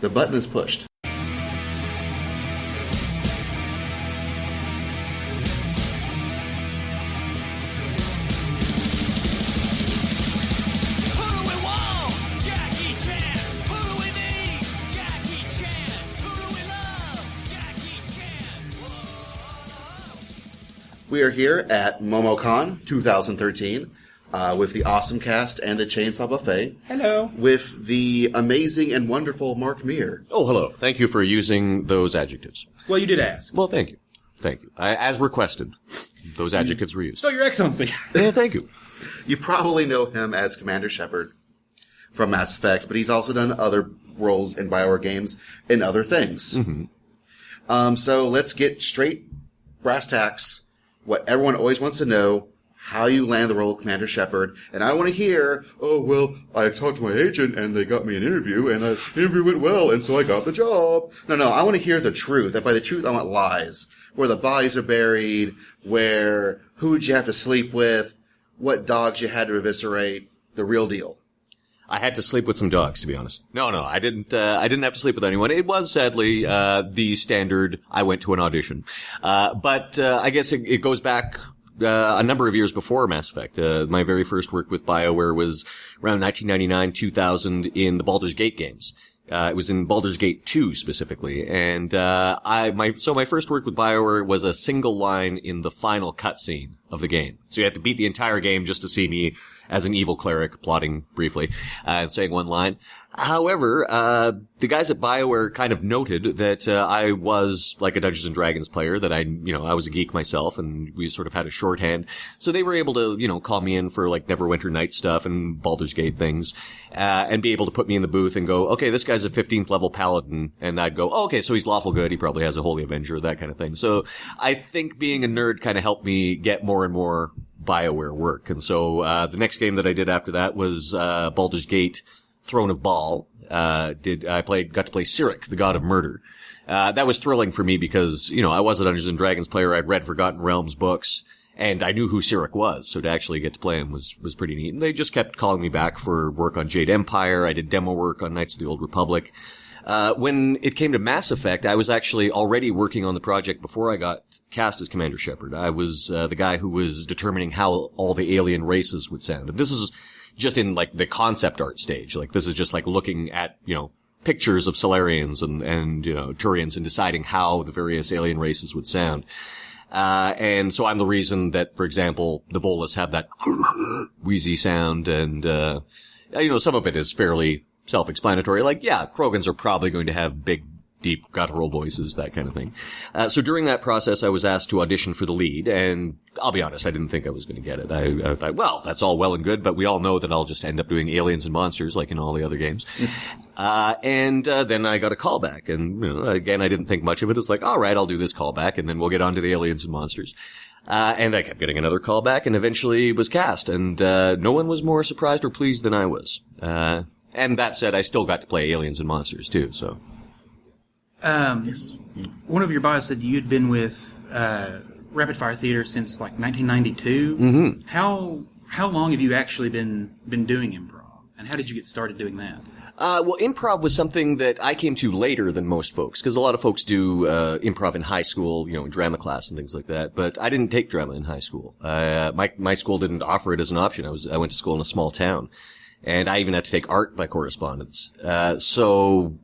The button is pushed. We are here at Momocon 2013 with the Awesome Cast and the Chainsaw Buffet. Hello. With the amazing and wonderful Mark Meer. Oh, hello. Thank you for using those adjectives. Well, you did ask. Well, thank you. Thank you. As requested, those adjectives were used. So, Your Excellency. Yeah, thank you. You probably know him as Commander Shepard from Mass Effect, but he's also done other roles in BioWare games and other things. Mm-hmm. So let's get straight brass tacks. What everyone always wants to know, how you land the role of Commander Shepard. And I don't want to hear, oh, well, I talked to my agent and they got me an interview and the interview went well and so I got the job. No, I want to hear the truth. And by the truth, I want lies. Where the bodies are buried, who'd you have to sleep with, what dogs you had to eviscerate, the real deal. I had to sleep with some dogs, to be honest. No, I didn't have to sleep with anyone. It was sadly, the standard, I went to an audition. But I guess it goes back, a number of years before Mass Effect. My very first work with BioWare was around 1999, 2000 in the Baldur's Gate games. It was in Baldur's Gate 2 specifically. And, my first work with BioWare was a single line in the final cutscene of the game. So you had to beat the entire game just to see me as an evil cleric plotting briefly, and saying one line. However, the guys at BioWare kind of noted that, I was like a Dungeons & Dragons player, that I was a geek myself, and we sort of had a shorthand. So they were able to, call me in for like Neverwinter Night stuff and Baldur's Gate things, and be able to put me in the booth and go, okay, this guy's a 15th level paladin, and I'd go, oh, okay, so he's lawful good, he probably has a Holy Avenger, that kind of thing. So I think being a nerd kind of helped me get more and more BioWare work. And so, the next game that I did after that was, Baldur's Gate Throne of Baal. Got to play Cyric, the god of murder. That was thrilling for me because, I was a Dungeons & Dragons player. I'd read Forgotten Realms books, and I knew who Cyric was. So to actually get to play him was pretty neat. And they just kept calling me back for work on Jade Empire. I did demo work on Knights of the Old Republic. When it came to Mass Effect, I was actually already working on the project before I got cast as Commander Shepard. I was, the guy who was determining how all the alien races would sound. And this is just in like the concept art stage. Like this is just like looking at, pictures of Solarians and Turians and deciding how the various alien races would sound. And so I'm the reason that, for example, the Volus have that wheezy sound and, some of it is fairly self-explanatory. Like, yeah, Krogans are probably going to have big, deep, guttural voices, that kind of thing. So during that process, I was asked to audition for the lead, and I'll be honest, I didn't think I was going to get it. I thought, well, that's all well and good, but we all know that I'll just end up doing aliens and monsters like in all the other games. And then I got a callback, and, again, I didn't think much of it. It's like, all right, I'll do this callback, and then we'll get on to the aliens and monsters. And I kept getting another callback, and eventually was cast, and no one was more surprised or pleased than I was. And that said, I still got to play aliens and monsters, too, so. Yes. One of your bios said you'd been with Rapid Fire Theater since like 1992. Mm-hmm. How long have you actually been doing improv, and how did you get started doing that? Well, improv was something that I came to later than most folks, because a lot of folks do improv in high school, in drama class and things like that. But I didn't take drama in high school. My school didn't offer it as an option. I went to school in a small town, and I even had to take art by correspondence. So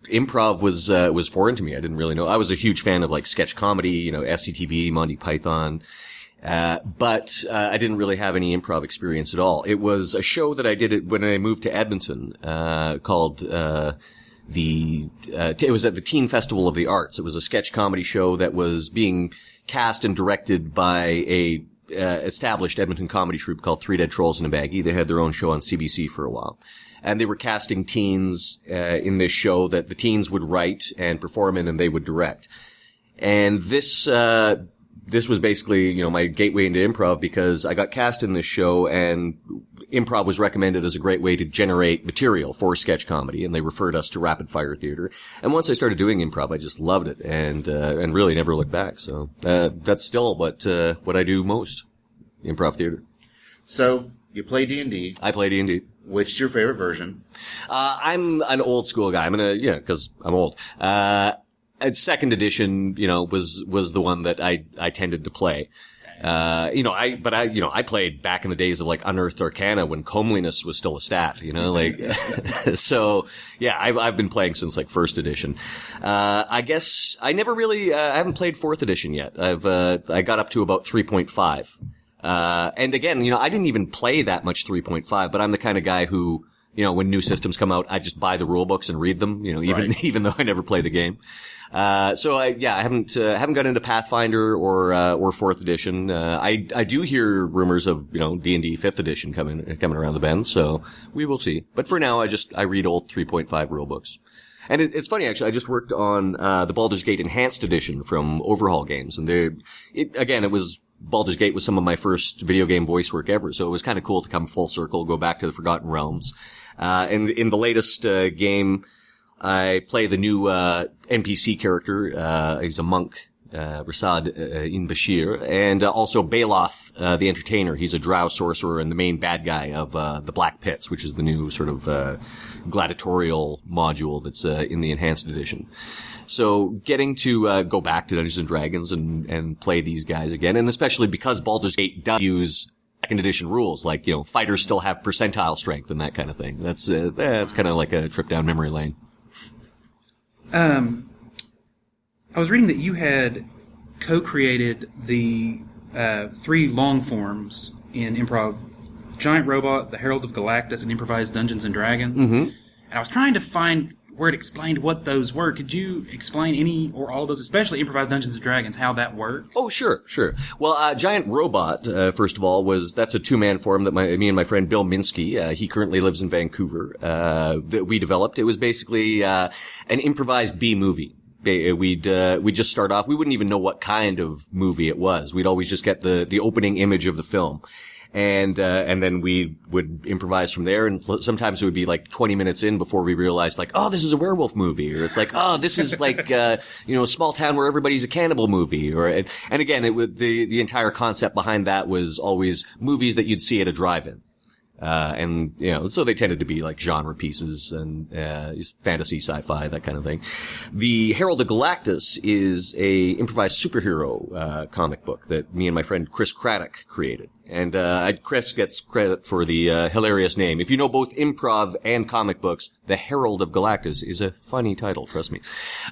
improv was foreign to me. I didn't really know. I was a huge fan of like sketch comedy, SCTV, Monty Python. But I didn't really have any improv experience at all. It was a show that I did when I moved to Edmonton, called, it was at the Teen Festival of the Arts. It was a sketch comedy show that was being cast and directed by a established Edmonton comedy troupe called Three Dead Trolls in a Baggie. They had their own show on CBC for a while. And they were casting teens, in this show that the teens would write and perform in and they would direct. And this was basically, my gateway into improv because I got cast in this show and improv was recommended as a great way to generate material for sketch comedy, and they referred us to Rapid Fire Theater. And once I started doing improv, I just loved it and really never looked back. So, that's still what I do most, improv theater. So, You play D&D. I play D&D. Which is your favorite version? I'm an old school guy. Because I'm old. Second edition, was the one that I tended to play. I played back in the days of like Unearthed Arcana when comeliness was still a stat, so yeah, I've been playing since like first edition. I guess I never really, I haven't played fourth edition yet. I got up to about 3.5. And again, I didn't even play that much 3.5, but I'm the kind of guy who, when new systems come out, I just buy the rule books and read them, even though I never play the game. So I haven't got into Pathfinder or fourth edition. I do hear rumors of, D&D fifth edition coming around the bend, so we will see. But for now, I read old 3.5 rule books. And it's funny, actually, I just worked on, the Baldur's Gate Enhanced Edition from Overhaul Games, and it was, Baldur's Gate was some of my first video game voice work ever, so it was kind of cool to come full circle, go back to the Forgotten Realms. And in the latest, game, I play the new NPC character. He's a monk, Rasad in Bashir, and also Baloth, the Entertainer. He's a drow sorcerer and the main bad guy of the Black Pits, which is the new sort of gladiatorial module that's in the Enhanced Edition. So getting to go back to Dungeons and Dragons and play these guys again, and especially because Baldur's Gate does use second edition rules, like fighters still have percentile strength and that kind of thing. That's kind of like a trip down memory lane. I was reading that you had co-created the 3 long forms in improv: Giant Robot, The Herald of Galactus, and Improvised Dungeons and Dragons. Mm-hmm. And I was trying to find where it explained what those were. Could you explain any or all of those, especially Improvised Dungeons and Dragons, how that works? Oh, sure. Well, Giant Robot, first of all, that's a 2-man form that me and my friend Bill Minsky, he currently lives in Vancouver, that we developed. It was basically an improvised B-movie. We'd just start off. We wouldn't even know what kind of movie it was. We'd always just get the opening image of the film. And then we would improvise from there. And sometimes it would be like 20 minutes in before we realized, like, oh, this is a werewolf movie. Or it's like, oh, this is like, a small town where everybody's a cannibal movie. And again, the entire concept behind that was always movies that you'd see at a drive-in. So they tended to be like genre pieces and, fantasy, sci-fi, that kind of thing. The Herald of Galactus is a improvised superhero, comic book that me and my friend Chris Craddock created. And, Chris gets credit for the, hilarious name. If you know both improv and comic books, The Herald of Galactus is a funny title, trust me.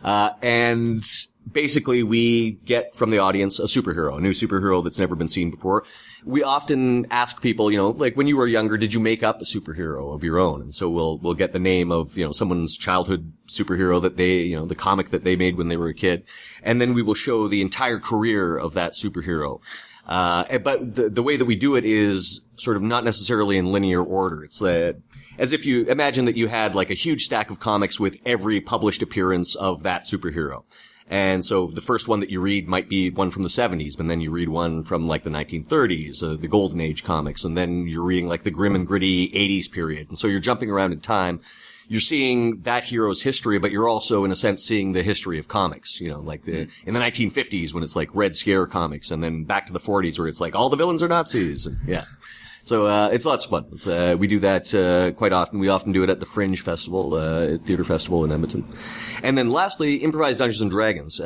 And basically we get from the audience a new superhero that's never been seen before. We often ask people, like when you were younger, did you make up a superhero of your own? And so we'll get the name of, someone's childhood superhero that they, the comic that they made when they were a kid. And then we will show the entire career of that superhero. But the way that we do it is sort of not necessarily in linear order. It's as if you imagine that you had like a huge stack of comics with every published appearance of that superhero. And so the first one that you read might be one from the 70s, but then you read one from like the 1930s, the Golden Age comics, and then you're reading like the grim and gritty 80s period. And so you're jumping around in time. You're seeing that hero's history, but you're also, in a sense, seeing the history of comics, like in the 1950s when it's like Red Scare comics, and then back to the 40s where it's like all the villains are Nazis. And, yeah. So, it's lots of fun. We do that, quite often. We often do it at the Fringe Festival, Theater Festival in Edmonton. And then lastly, Improvised Dungeons and Dragons.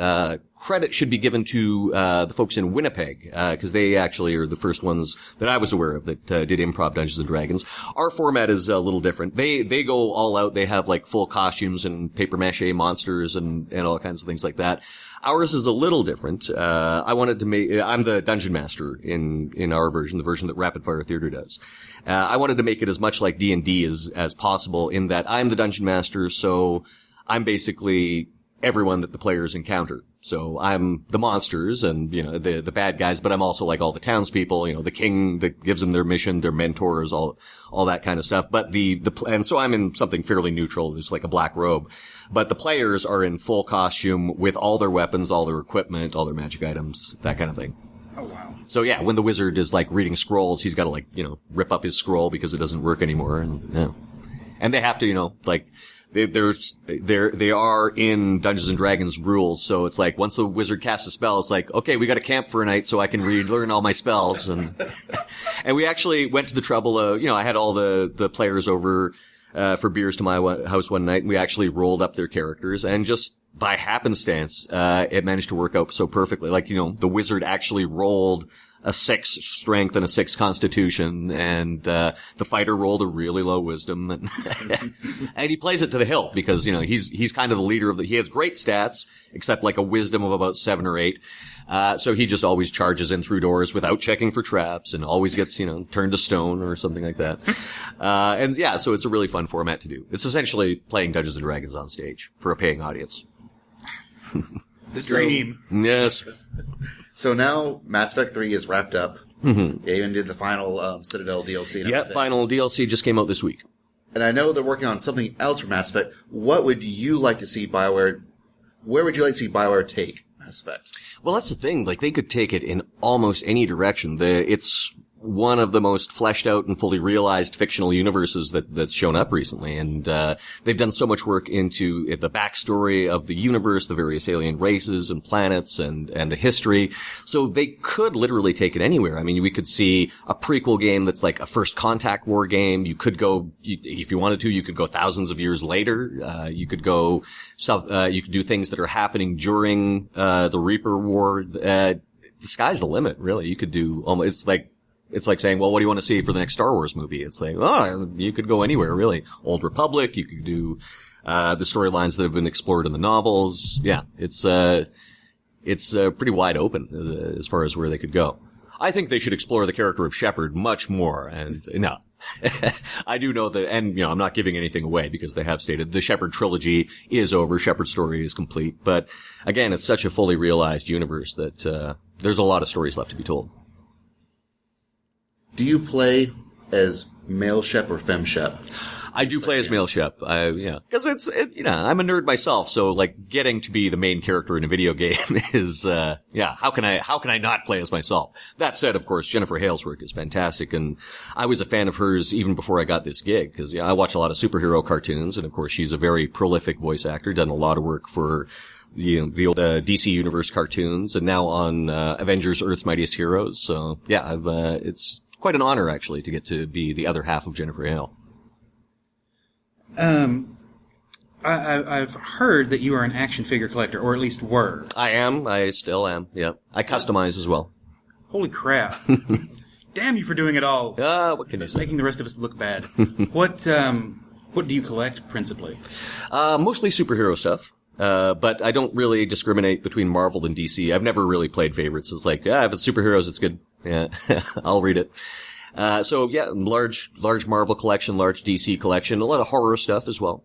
Credit should be given to, the folks in Winnipeg, cause they actually are the first ones that I was aware of that, did improv Dungeons and Dragons. Our format is a little different. They go all out. They have like full costumes and paper mache monsters and all kinds of things like that. Ours is a little different. I wanted to I'm the dungeon master in our version, the version that Rapid Fire Theater does. I wanted to make it as much like D&D as possible in that I'm the dungeon master, so I'm basically everyone that the players encounter. So I'm the monsters and, the bad guys, but I'm also like all the townspeople, the king that gives them their mission, their mentors, all that kind of stuff. But and so I'm in something fairly neutral, just like a black robe. But the players are in full costume with all their weapons, all their equipment, all their magic items, that kind of thing. Oh, wow. So yeah, when the wizard is like reading scrolls, he's got to rip up his scroll because it doesn't work anymore. And they have to, they are in Dungeons and Dragons rules. So it's like once the wizard casts a spell, it's like, okay, we got to camp for a night so I can relearn all my spells. And we actually went to the trouble of, I had all the players over for beers to my house one night, and we actually rolled up their characters, and just by happenstance, it managed to work out so perfectly. Like, the wizard actually rolled a 6 strength and a 6 constitution, and the fighter rolled a really low wisdom, and and he plays it to the hilt because he's kind of the leader he has great stats except like a wisdom of about 7 or 8, so he just always charges in through doors without checking for traps and always gets turned to stone or something like that. And yeah, so it's a really fun format to do. It's essentially playing Dungeons and Dragons on stage for a paying audience. The dream. Yes. So now Mass Effect 3 is wrapped up. Mm-hmm. They even did the final Citadel DLC. And everything. Final DLC just came out this week. And I know they're working on something else for Mass Effect. What would you like to see BioWare? Where would you like to see BioWare take Mass Effect? Well, that's the thing. Like, they could take it in almost any direction. It's one of the most fleshed out and fully realized fictional universes that's shown up recently. And they've done so much work into the backstory of the universe, the various alien races and planets and the history. So they could literally take it anywhere. I mean, we could see a prequel game that's like a First Contact war game. You could go, if you wanted to, you could go thousands of years later. You could go, you could do things that are happening during the Reaper War. The sky's the limit, really. You could do almost, it's like saying, well, what do you want to see for the next Star Wars movie? It's like, you could go anywhere, really. Old Republic, you could do, the storylines that have been explored in the novels. Yeah, it's pretty wide open as far as where they could go. I think they should explore the character of Shepard much more. And no, I do know that, and I'm not giving anything away because they have stated the Shepard trilogy is over. Shepard's story is complete. But again, it's such a fully realized universe that, there's a lot of stories left to be told. Do you play as male Shep or fem Shep? I do play as male Shep. Because I'm a nerd myself, so like getting to be the main character in a video game is, how can I not play as myself? That said, of course, Jennifer Hale's work is fantastic, and I was a fan of hers even before I got this gig, because I watch a lot of superhero cartoons, and of course she's a very prolific voice actor, done a lot of work for the old DC Universe cartoons, and now on Avengers: Earth's Mightiest Heroes. So yeah, it's quite an honor, actually, to get to be the other half of Jennifer Hale. I've heard that you are an action figure collector, or at least were. I am. I still am. Yeah. I customize as well. Holy crap. Damn you for doing it all. What can I say? Making the rest of us look bad. What do you collect, principally? Mostly superhero stuff. But I don't really discriminate between Marvel and DC. I've never really played favorites. It's like, if it's superheroes, it's good. Yeah, I'll read it. So yeah, large Marvel collection, large DC collection, a lot of horror stuff as well.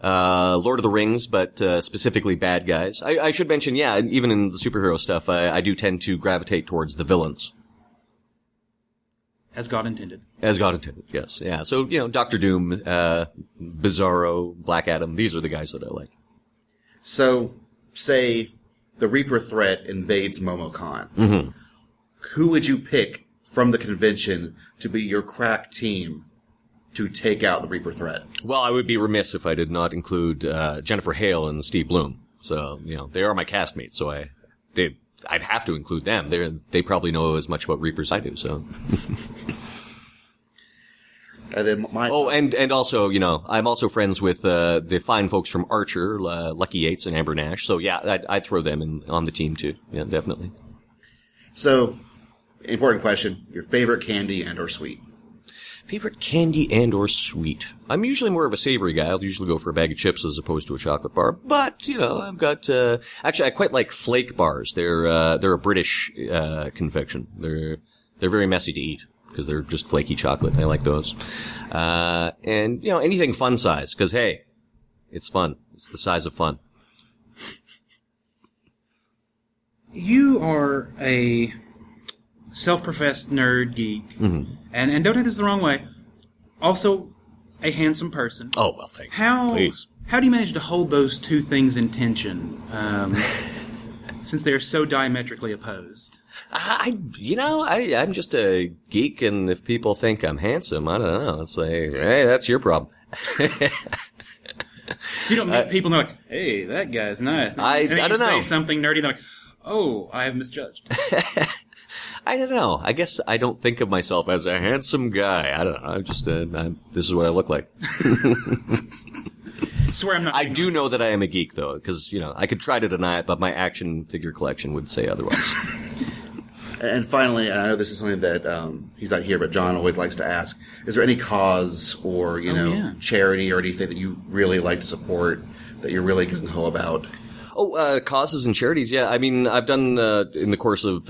Lord of the Rings, but specifically bad guys. I should mention, even in the superhero stuff, I do tend to gravitate towards the villains. As God intended. As God intended, yes. Yeah, so, Doctor Doom, Bizarro, Black Adam, these are the guys that I like. So, say the Reaper threat invades Momocon. Mm-hmm. Who would you pick from the convention to be your crack team to take out the Reaper threat? Well, I would be remiss if I did not include Jennifer Hale and Steve Bloom. So, they are my castmates, so I'd have to include them. They probably know as much about Reapers as I do, so. And then and also, I'm also friends with the fine folks from Archer, Lucky Yates and Amber Nash. So yeah, I'd throw them on the team too. Yeah, definitely. So, important question: your favorite candy and or sweet? Favorite candy and or sweet? I'm usually more of a savory guy. I'll usually go for a bag of chips as opposed to a chocolate bar. But I've got actually I quite like flake bars. They're a British confection. They're very messy to eat, because they're just flaky chocolate. I like those. And, anything fun size, because, hey, it's fun. It's the size of fun. You are a self-professed nerd geek, mm-hmm. and don't take this the wrong way, also a handsome person. Oh, well, thank you. Please. How do you manage to hold those two things in tension, since they are so diametrically opposed? I'm just a geek, and if people think I'm handsome, I don't know. It's like, hey, that's your problem. So you don't meet people and they're like, hey, that guy's nice. I and then don't you know. say something nerdy and they're like, oh, I have misjudged. I don't know. I guess I don't think of myself as a handsome guy. I don't know. I'm just, this is what I look like. Swear I'm not. I do know that I am a geek, though, because, I could try to deny it, but my action figure collection would say otherwise. And finally, and I know this is something that he's not here, but John always likes to ask: is there any cause or charity or anything that you really like to support that you're really gung ho about? Causes and charities. Yeah, I mean, I've done in the course of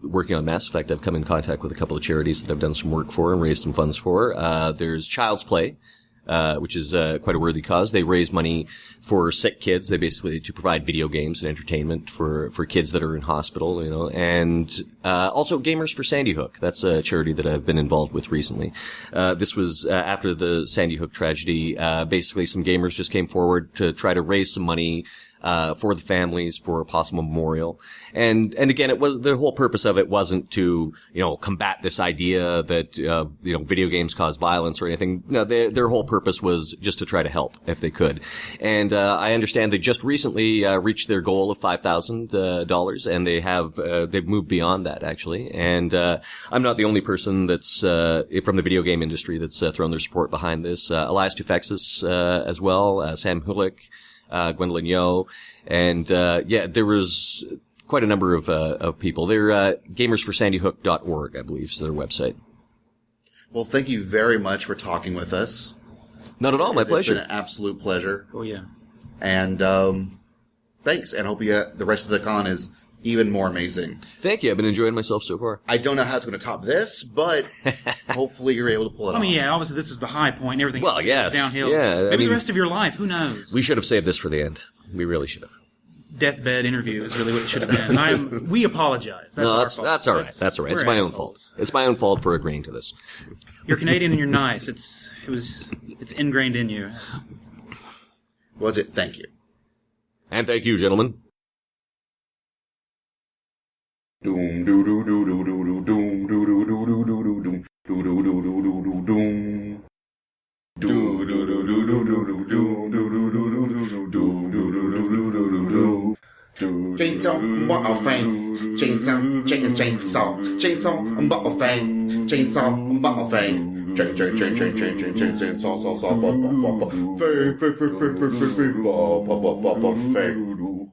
working on Mass Effect, I've come in contact with a couple of charities that I've done some work for and raised some funds for. There's Child's Play, which is quite a worthy cause. They raise money for sick kids. They basically to provide video games and entertainment for kids that are in hospital, and also Gamers for Sandy Hook. That's a charity that I've been involved with recently. This was after the Sandy Hook tragedy. Basically, some gamers just came forward to try to raise some money for the families for a possible memorial. And again, it was, the whole purpose of it wasn't to, combat this idea that, video games cause violence or anything. No, their whole purpose was just to try to help if they could. And, I understand they just recently, reached their goal of $5,000, and they've moved beyond that actually. And, I'm not the only person that's, from the video game industry that's, thrown their support behind this. Elias Tufexis, as well, Sam Hulick, Gwendolyn Yo, and there was quite a number of people. They're gamersforsandyhook.org, I believe, is their website. Well, thank you very much for talking with us. Not at all, my pleasure. It's been an absolute pleasure. Oh yeah. And thanks, and hope the rest of the con is even more amazing. Thank you. I've been enjoying myself so far. I don't know how it's going to top this, but hopefully you're able to pull it off. I mean, yeah, obviously this is the high point. Everything Well, else yes. is downhill. Yeah, Maybe the rest of your life. Who knows? We should have saved this for the end. We really should have. Deathbed interview is really what it should have been. We apologize. That's our fault. That's all right. That's all right. It's we're my own assholes. fault. It's my own fault for agreeing to this. You're Canadian and you're nice. It's ingrained in you. Was it? Thank you. And thank you, gentlemen. Doom doo doo doo doo doo doom doo doo doo doo doo doom doo doo doo doo doo doo doom. Do do do do do do do do do do do do do do do do do. Chainsaw, what a fang! Chainsaw, chainsaw, chainsaw, what a fang! Chainsaw, what a fang! Chainsaw, saw, fang, fang, fang, fang, fang, fang.